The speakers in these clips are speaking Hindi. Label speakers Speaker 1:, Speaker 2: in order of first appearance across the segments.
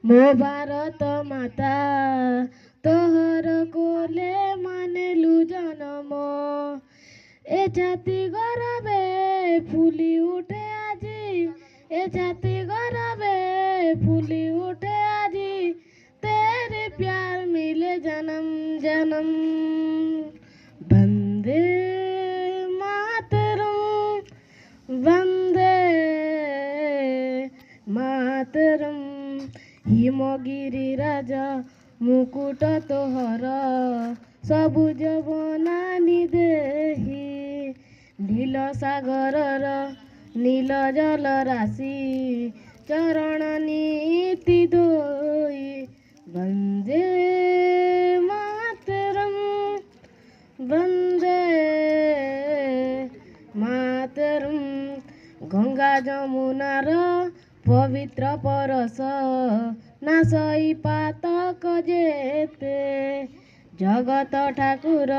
Speaker 1: ମୋ ଭାରତ ମାତା ତୋହର କୋଲେ ମାନେଲୁ ଜନମ ए छाती गरबे फुली उठे आजी ए छाती गरबे फुली उठे आजी तेरे प्यार मिले जन्म जन्म वंदे मातरम वंदे मातरम हिमगिरी राजा मुकुट तोहर सबुज बनानी देही नील सागरर नील जल राशि चरण नीति दोई वंदे मातरम वंदे मातरम गंगा जमुनार पवित्र परस नासई पातक जेते जगत ठाकुर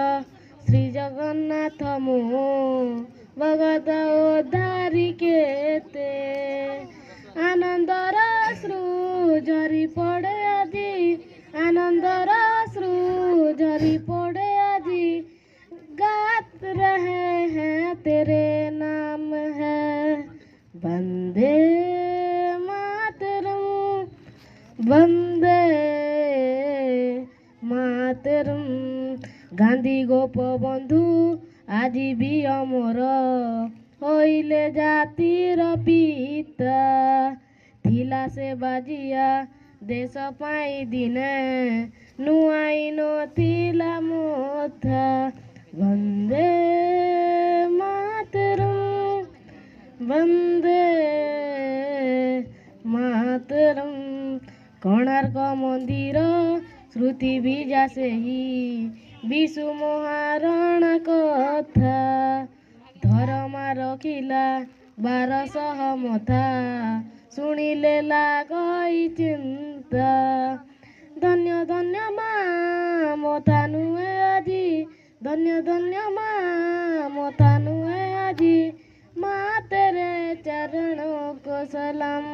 Speaker 1: श्री जगन्नाथ मो भगत उद्धारी केते आनंदर अश्रु झरी पड़े आजी आनंदर अश्रु झरी पड़े आजी गात रहे हैं तेरे नाम है वंदे मातरम वंदे मातरम गांधी गोपबंधु आजी भी अमर होइले जातिर पिता थिला से बाजिया देश पाई दिने नुआई नथिला मोथा वंदे मातरम वंदे मातरम कोणार्क मंदिर श्रुति बीजा से ही विशु महारण कथा धर्मा रखिला 1200 मथा शुणिले लागई चिंता धन्य धन्य माँ मथा नुए आजी धन्य धन्य माँ मथा नुए आजी माँ तेरे चरणों को सलाम